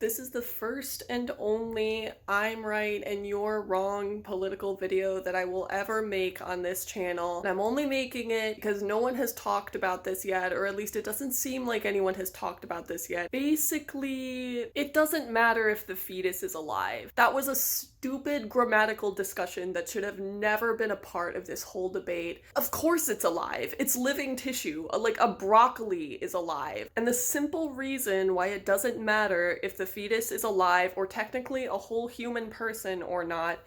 This is the first and only I'm right and you're wrong political video that I will ever make on this channel. And I'm only making it because no one has talked about this yet, or at least it doesn't seem like anyone has talked about this yet. Basically, it doesn't matter if the fetus is alive. That was a stupid grammatical discussion that should have never been a part of this whole debate. Of course it's alive. It's living tissue. Like a broccoli is alive. And the simple reason why it doesn't matter if the fetus is alive or technically a whole human person or not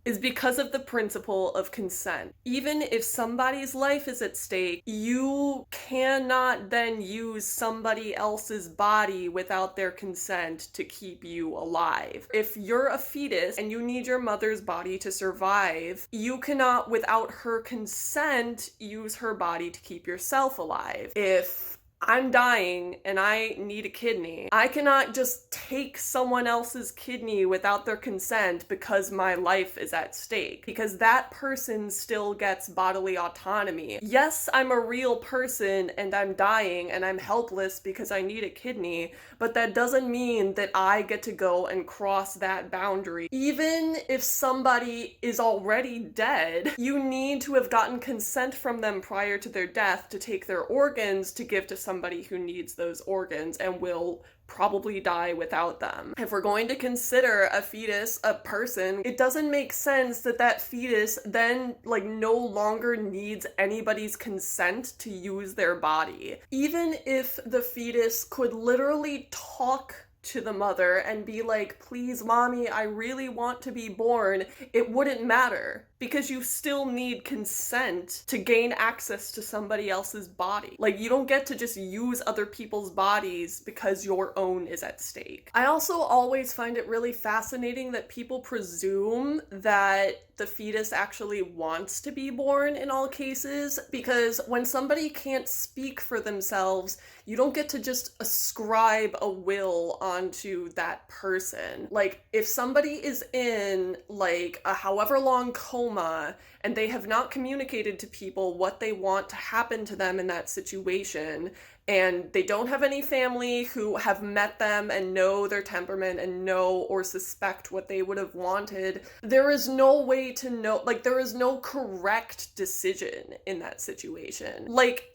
is because of the principle of consent. Even if somebody's life is at stake, you cannot then use somebody else's body without their consent to keep you alive. If you're a fetus and you need your mother's body to survive, you cannot, without her consent, use her body to keep yourself alive. If I'm dying and I need a kidney, I cannot just take someone else's kidney without their consent because my life is at stake, because that person still gets bodily autonomy. Yes, I'm a real person and I'm dying and I'm helpless because I need a kidney, but that doesn't mean that I get to go and cross that boundary. Even if somebody is already dead, you need to have gotten consent from them prior to their death to take their organs to give to somebody who needs those organs and will probably die without them. If we're going to consider a fetus a person, it doesn't make sense that that fetus then no longer needs anybody's consent to use their body. Even if the fetus could literally talk to the mother and be like, please mommy, I really want to be born, it wouldn't matter because you still need consent to gain access to somebody else's body. You don't get to just use other people's bodies because your own is at stake. I also always find it really fascinating that people presume that the fetus actually wants to be born in all cases, because when somebody can't speak for themselves, you don't get to just ascribe a will onto that person. If somebody is in a however long coma and they have not communicated to people what they want to happen to them in that situation, and they don't have any family who have met them and know their temperament and know or suspect what they would have wanted, there is no way to know, there is no correct decision in that situation.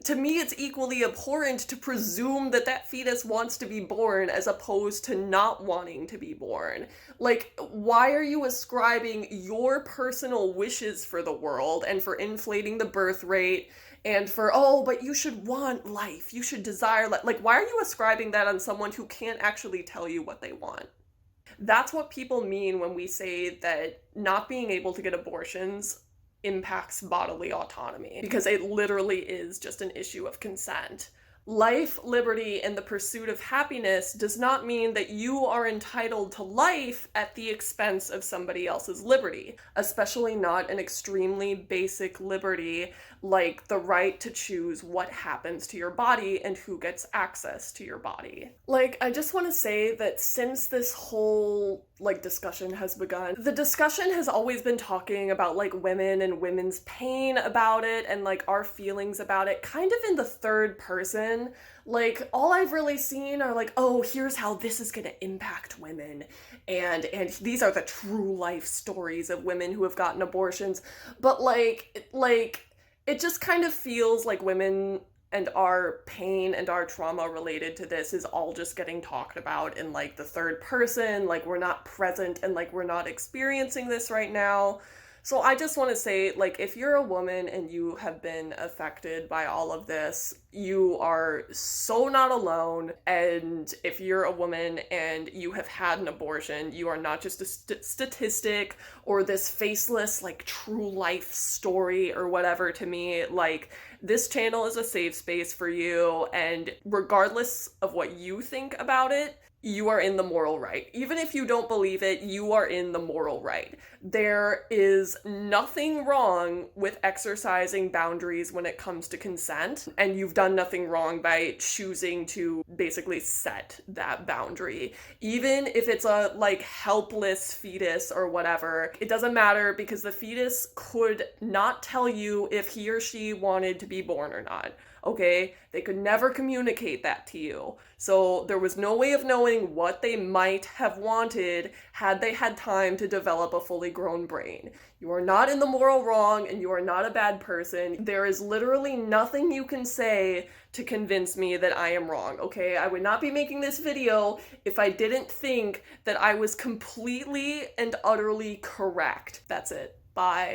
To me, it's equally abhorrent to presume that that fetus wants to be born as opposed to not wanting to be born. Why are you ascribing your personal wishes for the world and for inflating the birth rate and for, oh, but you should want life, you should desire life? Why are you ascribing that on someone who can't actually tell you what they want? That's what people mean when we say that not being able to get abortions impacts bodily autonomy, because it literally is just an issue of consent. Life, liberty, and the pursuit of happiness does not mean that you are entitled to life at the expense of somebody else's liberty, especially not an extremely basic liberty like the right to choose what happens to your body and who gets access to your body. I just want to say that since this whole discussion has begun, the discussion has always been talking about women and women's pain about it and our feelings about it kind of in the third person. All I've really seen are oh, here's how this is gonna impact women, and these are the true life stories of women who have gotten abortions. But it just kind of feels like women and our pain and our trauma related to this is all just getting talked about in the third person, we're not present and we're not experiencing this right now. So I just want to say, if you're a woman and you have been affected by all of this, you are so not alone. And if you're a woman and you have had an abortion, you are not just a statistic or this faceless, true life story or whatever to me. This channel is a safe space for you. And regardless of what you think about it, you are in the moral right. Even if you don't believe it, you are in the moral right. There is nothing wrong with exercising boundaries when it comes to consent, and you've done nothing wrong by choosing to basically set that boundary. Even if it's a helpless fetus or whatever, it doesn't matter because the fetus could not tell you if he or she wanted to be born or not. okay? They could never communicate that to you. So there was no way of knowing what they might have wanted had they had time to develop a fully grown brain. You are not in the moral wrong and you are not a bad person. There is literally nothing you can say to convince me that I am wrong, okay? I would not be making this video if I didn't think that I was completely and utterly correct. That's it. Bye.